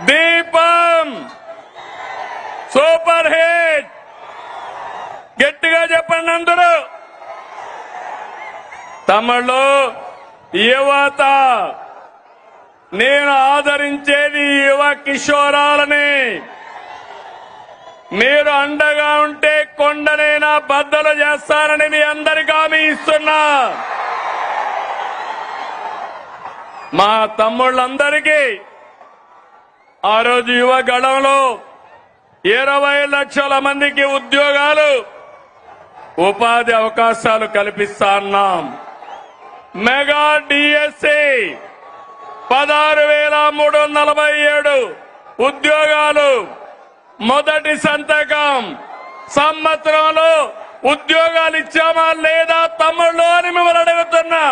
దీపం super hit. గట్టిగా చెప్పండి అందరూ. తమిళలో యువత, నేను ఆదరించేది యువ కిషోరాలని. మీరు అండగా ఉంటే కొండనైనా బద్దలు చేస్తారని మీ అందరికీ హామీ ఇస్తున్నా. మా తమ్ముళ్ళందరికీ ఆ రోజు యువ గళంలో 20 లక్షల మందికి ఉద్యోగాలు, ఉపాధి అవకాశాలు కల్పిస్తాన్నాం. మెగా డిఎస్సి 16,347 ఉద్యోగాలు. మొదటి సంతకం. సంవత్సరంలో ఉద్యోగాలు ఇచ్చామా లేదా తమ్ముళ్ళు అని మిమ్మల్ని అడుగుతున్నా.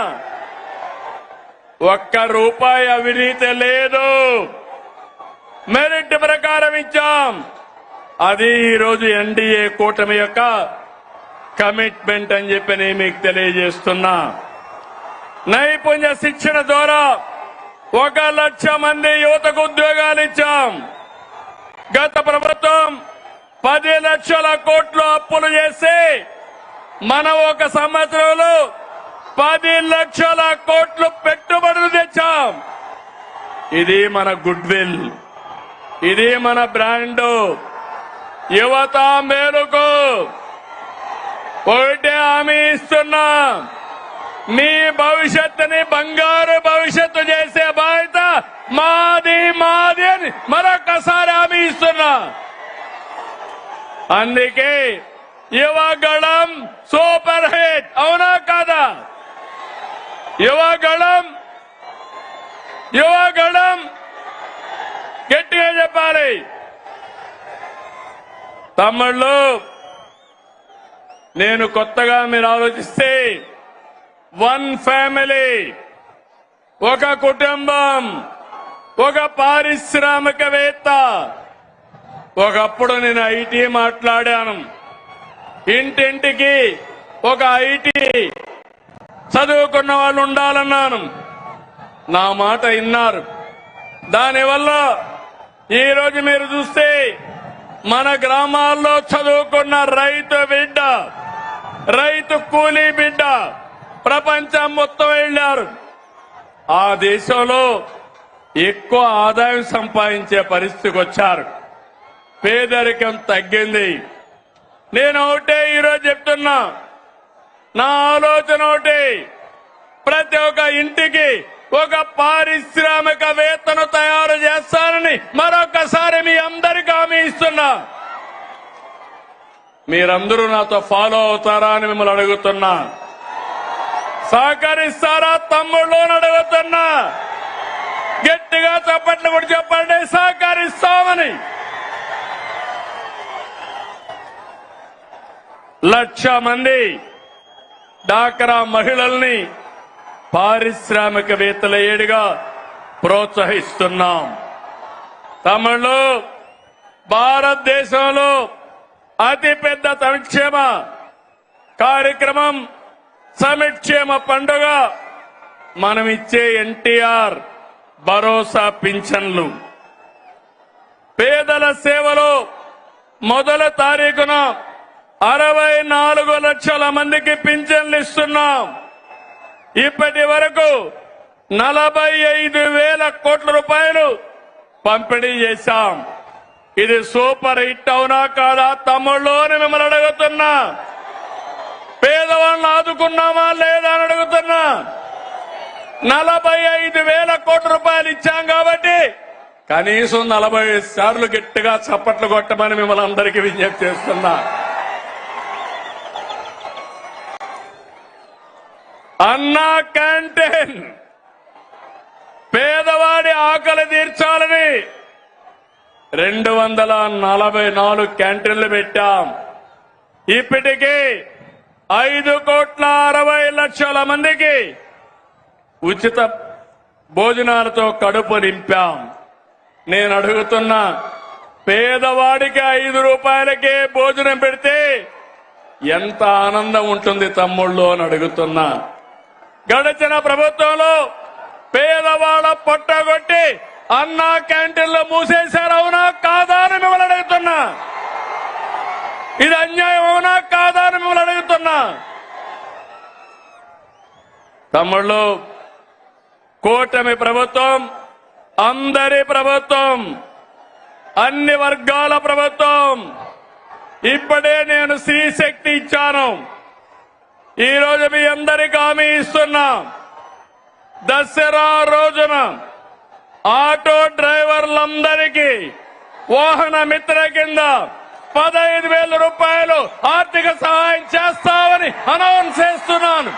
₹1 అవినీతి లేదు. మెరిట్ ప్రకారం ఇచ్చాం. అది ఈరోజు ఎన్డీఏ కూటమి యొక్క కమిట్మెంట్ అని చెప్పి నేను మీకు తెలియజేస్తున్నా. నైపుణ్య శిక్షణ ద్వారా 1 లక్ష మంది యువతకు ఉద్యోగాలు ఇచ్చాం. గత ప్రభుత్వం 10 లక్షల కోట్లు అప్పులు చేసి మనం ఒక సంవత్సరంలో 10 లక్షల కోట్లు పెట్టుబడులు తెచ్చాం. ఇది మన గుడ్ విల్, ఇది మన బ్రాండు. యువత మేలుకు ఒకటే హామీ ఇస్తున్నా, మీ భవిష్యత్తుని బంగారు భవిష్యత్తు చేసే బాధ్యత మాది మాది అని మరొకసారి హామీ ఇస్తున్నా. అందుకే యువగళం సూపర్ హిట్. అవునా కాదా? యువగళం గట్టిగా చెప్పాలి. తమ్ముళ్ళు, నేను కొత్తగా మీరు ఆలోచిస్తే 1 ఫ్యామిలీ, ఒక కుటుంబం, ఒక పారిశ్రామికవేత్త. ఒకప్పుడు నేను ఐటీ మాట్లాడాను. ఇంటింటికి ఒక ఐటీ చదువుకున్న వాళ్ళు ఉండాలన్నాను. నా మాట విన్నారు. దానివల్ల ఈరోజు మీరు చూస్తే మన గ్రామాల్లో చదువుకున్న రైతు బిడ్డ, రైతు కూలీ బిడ్డ ప్రపంచం మొత్తం వెళ్లారు. ఆ దేశంలో ఎక్కువ ఆదాయం సంపాదించే పరిస్థితికి వచ్చారు. పేదరికం తగ్గింది. నేను ఒకటే ఈరోజు చెప్తున్నా, నా ఆలోచన ఒకటి, ప్రతి ఒక్క ఇంటికి ఒక పారిశ్రామికవేత్తను తయారు చేస్తానని మరొకసారి మీ అందరికీ హామీ ఇస్తున్నా. మీరందరూ నాతో ఫాలో అవుతారా అని మిమ్మల్ని అడుగుతున్నా. సహకరిస్తారా తమ్ముళ్ళు అని అడుగుతున్నా. గట్టిగా చప్పట్లు కూడా చెప్పండి, సహకరిస్తామని. 1,00,000 మంది డాక్రా మహిళల్ని పారిశ్రామికవేత్తల ఏడుగా ప్రోత్సహిస్తున్నాం. తమిళలో భారతదేశంలో అతిపెద్ద సంక్షేమ కార్యక్రమం సంక్షేమ పండుగ మనం ఇచ్చే ఎన్టీఆర్ భరోసా పింఛన్లు. పేదల సేవలో మొదటి తారీఖున 64 లక్షల మందికి పింఛన్లు ఇస్తున్నాం. ఇప్పటి వరకు 45,000 కోట్ల రూపాయలు పంపిణీ చేశాం. ఇది సూపర్ హిట్ అవునా కాదా తమ్ముళ్ళు అని మిమ్మల్ని అడుగుతున్నా. పేదవాళ్ళని ఆదుకున్నామా లేదా అని అడుగుతున్నా. 45,000 కోట్ల రూపాయలు ఇచ్చాం కాబట్టి కనీసం 40 సార్లు గట్టిగా చప్పట్లు కొట్టమని మిమ్మల్ని అందరికీ విజ్ఞప్తి చేస్తున్నా. అన్నా క్యాంటీన్, పేదవాడి ఆకలి తీర్చాలని 244 క్యాంటీన్లు పెట్టాం. ఇప్పటికీ 5,60,00,000 మందికి ఉచిత భోజనాలతో కడుపు నింపాం. నేను అడుగుతున్నా, పేదవాడికి 5 రూపాయలకే భోజనం పెడితే ఎంత ఆనందం ఉంటుంది తమ్ముళ్ళు అని అడుగుతున్నా. గడిచిన ప్రభుత్వంలో పేదవాళ్ళ పొట్టగొట్టి అన్నా క్యాంటీన్లు మూసేశారు, అవునా కాదా అని మిమ్మల్ని అడుగుతున్నా. ఇది అన్యాయం అవునా కాదా అని మిమ్మల్ని అడుగుతున్నా. తమ్ముళ్ళు, కూటమి ప్రభుత్వం అందరి ప్రభుత్వం, అన్ని వర్గాల ప్రభుత్వం. ఇప్పుడే నేను స్త్రీ శక్తి ఇచ్చాను. ఈ రోజు మీ అందరికీ హామీ ఇస్తున్నా, దసరా రోజున ఆటో డ్రైవర్లందరికీ వాహన మిత్ర కింద 15,000 రూపాయలు ఆర్థిక సహాయం చేస్తామని అనౌన్స్ చేస్తున్నాను.